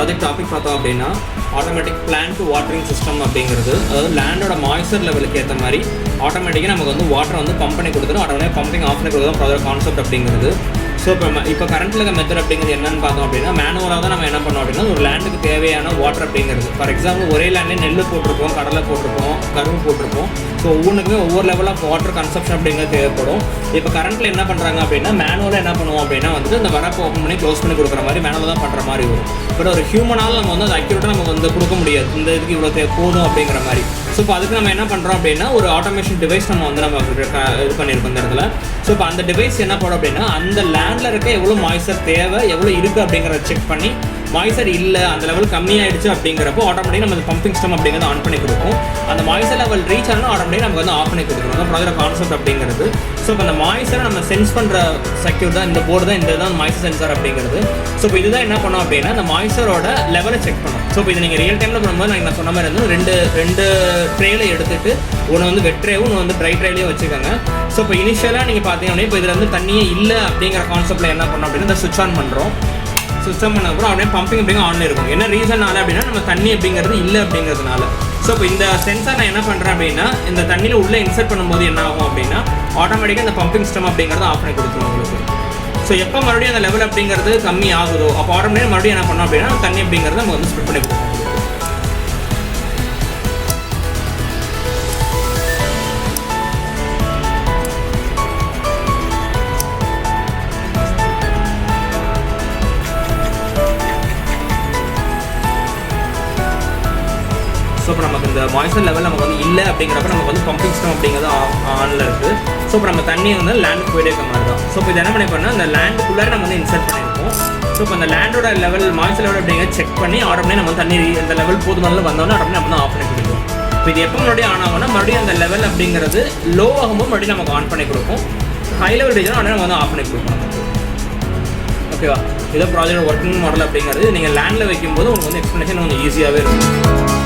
Project topic பார்த்தோம் அப்படின்னா automatic plant watering system அப்படிங்கிறது. அதாவது லேண்டோட மாய்ஸ்சர் லெவலுக்கு ஏற்ற மாதிரி ஆட்டோமேட்டிக்காக நமக்கு வந்து வாட்டரை வந்து பம்ப் பண்ணி கொடுத்துரும். ஆட்டோமேட்டிக் பம்பிங் ஆஃப் பண்ணி கொடுக்குறது ப்ராஜெக்ட் கான்செப்ட் அப்படிங்கிறது. ஸோ இப்போ கரண்ட்டில் இருக்க மெத்தட் அப்படிங்கிறது என்னென்னு பார்த்தோம் அப்படின்னா மேனுவலாக தான் நம்ம என்ன பண்ணோம் அப்படின்னா ஒரு லேண்டுக்கு தேவையான வாட்டர் அப்படிங்கிறது. ஃபார் எக்ஸாம்பிள் ஒரே லேண்ட்லேயே நெல் போட்டிருப்போம், கடலை போட்டிருப்போம், கரும்பு போட்டிருப்போம். ஸோ ஒவ்வொன்றுக்குமே ஒவ்வொரு லெவல் ஆஃப் வாட்டர் கன்சப்ஷன் அப்படிங்கிறது தேவைப்படும். இப்போ கரண்ட்டில் என்ன பண்ணுறாங்க அப்படின்னா மேனுவலாக என்ன பண்ணுவோம் அப்படின்னா வந்துட்டு இந்த வரப்போ ஓப்பன் பண்ணி க்ளோஸ் பண்ணி கொடுக்குற மாதிரி மேனுவலாக தான் பண்ணுற மாதிரி வரும். பட் ஒரு ஹியூமனால் நம்ம வந்து அது அக்யூரேட்டாக நம்ம வந்து கொடுக்க முடியாது, இந்த இதுக்கு இவ்வளோ போதும் அப்படிங்கிற மாதிரி. ஸோ இப்போ அதுக்கு நம்ம என்ன பண்ணுறோம் அப்படின்னா ஒரு ஆட்டோமேஷன் டிவைஸ் நம்ம வந்து நம்ம இது பண்ணியிருக்கோம் இந்த இடத்துல. ஸோ இப்போ அந்த டிவைஸ் என்ன பண்ணும் அப்படின்னா அந்த லேண்டில் இருக்க எவ்வளோ மாய்ஸ்சர் தேவை, எவ்வளோ இருக்குது அப்படிங்கிறத செக் பண்ணி மாய்ஸ்சர் இல்லை அந்த லெவல் கம்மியாகிடுச்சு அப்படிங்கிறப்போ ஆட்டோமேட்டிக் நம்ம பம்பிங் சிஸ்டம் அப்படிங்கிறது ஆன் பண்ணி கொடுக்கும். அந்த மாய்ஸ்சர் லெவல் ரீச் ஆனால் ஆட்டோமேட்டிக் நமக்கு வந்து ஆஃப் பண்ணி கொடுக்கணும். அந்த ப்ராஜெக்ட் கான்செப்ட் அப்படிங்கிறது. ஸோ இப்போ அந்த மாய்ஸ்சரை நம்ம சென்ஸ் பண்ணுற சர்க்யூட் தான் இந்த போர்டு தான், இந்த தான் மாய்ஸ்சர் சென்சார் அப்படிங்கிறது. ஸோ இப்போ இதுதான் என்ன பண்ணோம் அப்படின்னா அந்த மாய்ஸ்சரோட லெவலை செக் பண்ணும். ஸோ இப்போ இது நீங்கள் ரியல் டைமில் பண்ணும்போது நான் சொன்ன மாதிரி வந்து ரெண்டு ட்ரேல எடுத்துகிட்டு ஒன்று வந்து வெட் ட்ரேவும் ஒன்று வந்து ட்ரை ட்ரேலையும் வச்சுக்கோங்க. ஸோ இப்போ இனிஷியலாக நீங்கள் பார்த்தீங்கன்னா இப்போ இதில் வந்து தண்ணியே இல்லை அப்படிங்கிற கான்செப்ட்டில் என்ன பண்ணோம் அப்படின்னா இந்த சுவிட்ச் ஆன் பண்ணுறோம். சிஸ்டம் பண்ண அப்புறம் அப்படியே பம்பிங் அப்படிங்க ஆன்ல இருக்கும். என்ன ரீசன்னால அப்படின்னா நம்ம தண்ணி அப்படிங்கிறது இல்லை அப்படிங்கிறதுனால. ஸோ இப்போ இந்த சென்சார் நான் என்ன பண்ணுறேன் அப்படின்னா இந்த தண்ணியில் உள்ளே இன்சர்ட் பண்ணும்போது என்ன ஆகும் அப்படின்னா ஆட்டோமேட்டிக்காக இந்த பம்பிங் சிஸ்டம் அப்படிங்கிறது ஆஃப் பண்ணி கொடுத்துரும் உங்களுக்கு. ஸோ எப்போ மறுபடியும் அந்த லெவல் அப்படிங்கிறது கம்மி ஆகுதோ அப்போ ஆட்டோமேட்டிக் மறுபடியும் என்ன பண்ணோம் அப்படின்னா தண்ணி அப்படிங்கிறத நம்ம வந்து ஸ்ப்ளிட் பண்ணி கொடுப்போம். ஸோ இப்போ நமக்கு இந்த மாய்ஸ்சர் லெவல் நமக்கு வந்து இல்லை அப்படிங்கிறப்ப நமக்கு வந்து பம்பிங் சிஸ்டம் அப்படிங்கிறது ஆனில் இருக்குது. ஸோ இப்போ நம்ம தண்ணியை வந்து லேண்டுக்கு போயிட்டே இருக்க மாதிரி தான். ஸோ இப்போ இது என்ன பண்ணிப்போம்னா இந்த லேண்டுக்குள்ளார நம்ம வந்து இன்சர்ட் பண்ணியிருக்கோம். ஸோ இப்போ அந்த லேண்டோட லெவல் மாய்ஸ்சர் லெவல் அப்படிங்கிறத செக் பண்ணி ஆட்டோமேட்டிக் நம்ம தண்ணி இந்த லெவல் போதுமான வந்தோன்னா ஆட்டோமேட்டிக் நம்ம வந்து ஆஃப் பண்ணி கொடுக்கும். இப்போ இது எப்போ மறுபடியும் ஆன் ஆகும்னா மறுபடியும் அந்த லெவல் அப்படிங்கிறது லோ ஆகும்போது மறுபடியும் நமக்கு ஆன் பண்ணி கொடுக்கும். ஹை லெவல் ரீஜன் உடனே நம்ம வந்து ஆஃப் பண்ணி கொடுப்போம் நமக்கு. ஓகேவா? இதை ப்ராஜெக்ட் ஒர்க்கிங் மாடல் அப்படிங்கிறது நீங்கள் லேண்டில் வைக்கும்போது உங்களுக்கு வந்து எக்ஸ்ப்ளனேஷன் கொஞ்சம் ஈஸியாகவே இருக்கும்.